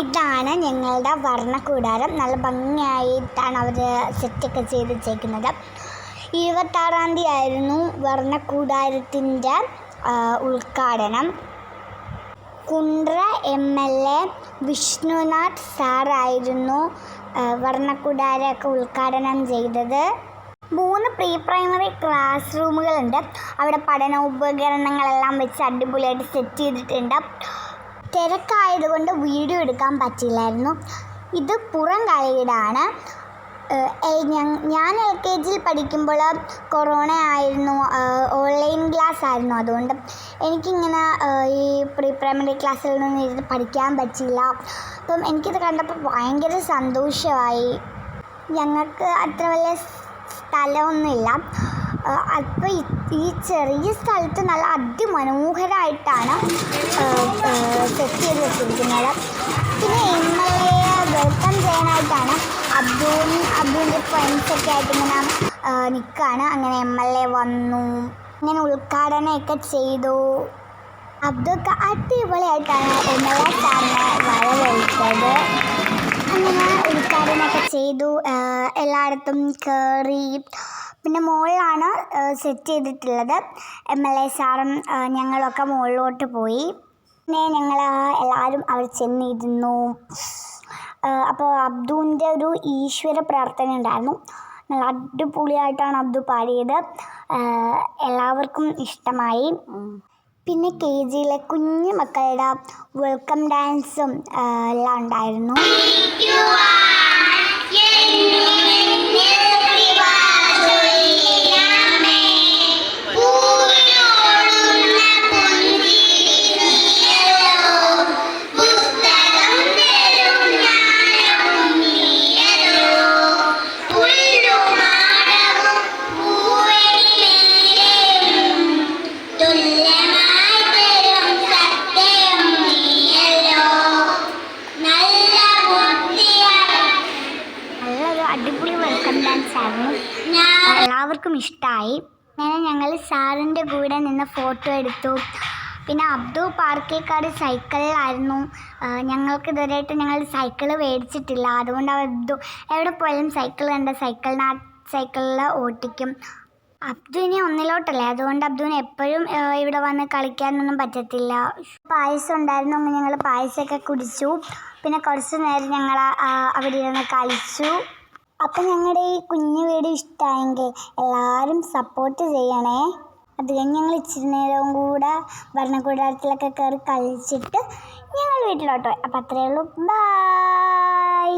ഇതാണ് ഞങ്ങളുടെ വർണ്ണക്കൂടാരം. നല്ല ഭംഗിയായിട്ടാണ് അവർ സെറ്റൊക്കെ ചെയ്ത് വെച്ചേക്കുന്നത്. 26-ാം തീയതി ആയിരുന്നു വർണ്ണക്കൂടാരത്തിൻ്റെ ഉദ്ഘാടനം. കുണ്ട്ര MLA വിഷ്ണുനാഥ് സാറായിരുന്നു വർണ്ണക്കൂടാരമൊക്കെ ഉദ്ഘാടനം ചെയ്തത്. 3 പ്രീ പ്രൈമറി ക്ലാസ് റൂമുകളുണ്ട്. അവിടെ പഠനോപകരണങ്ങളെല്ലാം വെച്ച് അടിപൊളിയായിട്ട് സെറ്റ് ചെയ്തിട്ടുണ്ട്. തിരക്കായതുകൊണ്ട് വീഡിയോ എടുക്കാൻ പറ്റില്ലായിരുന്നു. ഇത് പുറം കൈയിടാണ്. ഞാൻ LKG പഠിക്കുമ്പോൾ കൊറോണ ആയിരുന്നു, ഓൺലൈൻ ക്ലാസ് ആയിരുന്നു. അതുകൊണ്ട് എനിക്കിങ്ങനെ ഈ പ്രീ പ്രൈമറി ക്ലാസ്സിൽ നിന്ന് ഇരുന്ന് പഠിക്കാൻ പറ്റില്ല. അപ്പം എനിക്കിത് കണ്ടപ്പോൾ ഭയങ്കര സന്തോഷമായി. ഞങ്ങൾക്ക് അത്ര വലിയ സ്ഥലമൊന്നുമില്ല. അപ്പോൾ ഈ ചെറിയ സ്ഥലത്ത് നല്ല അതിമനോഹരമായിട്ടാണ് സെറ്റ് ചെയ്ത് വെച്ചിരിക്കുന്നത്. പിന്നെ MLA വെൽക്കം ചെയ്യാനായിട്ടാണ് അബ്ദുവിൻ്റെ ഫ്രണ്ട്സൊക്കെ ആയിട്ട് ഇങ്ങനെ നിൽക്കുകയാണ്. അങ്ങനെ MLA വന്നു, ഇങ്ങനെ ഉദ്ഘാടനമൊക്കെ ചെയ്തു. അബ്ദുക്ക് അടിപൊളിയായിട്ടാണ് MLA സാറിനെ വരവേൽത്തത്. അങ്ങനെ ഉദ്ഘാടനമൊക്കെ ചെയ്തു, എല്ലായിടത്തും കയറി. പിന്നെ മുകളിലാണ് സെറ്റ് ചെയ്തിട്ടുള്ളത്. MLA സാറും ഞങ്ങളൊക്കെ മുകളിലോട്ട് പോയി. പിന്നെ ഞങ്ങൾ എല്ലാവരും അവിടെ ചെന്നിരുന്നു. അപ്പോൾ അബ്ദുവിൻ്റെ ഒരു ഈശ്വര പ്രാർത്ഥന ഉണ്ടായിരുന്നു. നല്ല അടിപൊളിയായിട്ടാണ് അബ്ദു പാടിയത്. എല്ലാവർക്കും ഇഷ്ടമായി. പിന്നെ KGയിലെ കുഞ്ഞു മക്കളുടെ വെൽക്കം ഡാൻസും എല്ലാം ഉണ്ടായിരുന്നു. അടിപൊളി വെൽക്കം ഡാൻസ് ആയിരുന്നു. എല്ലാവർക്കും ഇഷ്ടമായി. അങ്ങനെ ഞങ്ങൾ സാറിൻ്റെ കൂടെ നിന്ന് ഫോട്ടോ എടുത്തു. പിന്നെ അബ്ദു പാർക്കേക്കാട് സൈക്കിളിലായിരുന്നു. ഞങ്ങൾക്ക് ഇതുവരെയായിട്ട് ഞങ്ങൾ സൈക്കിള് മേടിച്ചിട്ടില്ല. അതുകൊണ്ട് അബ്ദു എവിടെ പോയാലും സൈക്കിൾ കണ്ട സൈക്കിളിൽ ഓട്ടിക്കും. അബ്ദുവിനെ ഒന്നിലോട്ടല്ലേ, അതുകൊണ്ട് അബ്ദുവിന് എപ്പോഴും ഇവിടെ വന്ന് കളിക്കാനൊന്നും പറ്റത്തില്ല. പായസം ഉണ്ടായിരുന്നു. അങ്ങനെ ഞങ്ങൾ പായസമൊക്കെ കുടിച്ചു. പിന്നെ കുറച്ച് നേരം ഞങ്ങൾ അവിടെ ഇരുന്ന് കളിച്ചു. അപ്പം ഞങ്ങളുടെ ഈ കുഞ്ഞു വീഡിയോ ഇഷ്ടമായെങ്കിൽ എല്ലാവരും സപ്പോർട്ട് ചെയ്യണേ. അത് കഴിഞ്ഞ് ഞങ്ങൾ ഇച്ചിരി നേരവും കൂടെ ഭരണകൂടാരത്തിലൊക്കെ കയറി കളിച്ചിട്ട് ഞങ്ങൾ വീട്ടിലോട്ട് പോയി. അപ്പം അത്രയേ ഉള്ളൂ. ബൈ.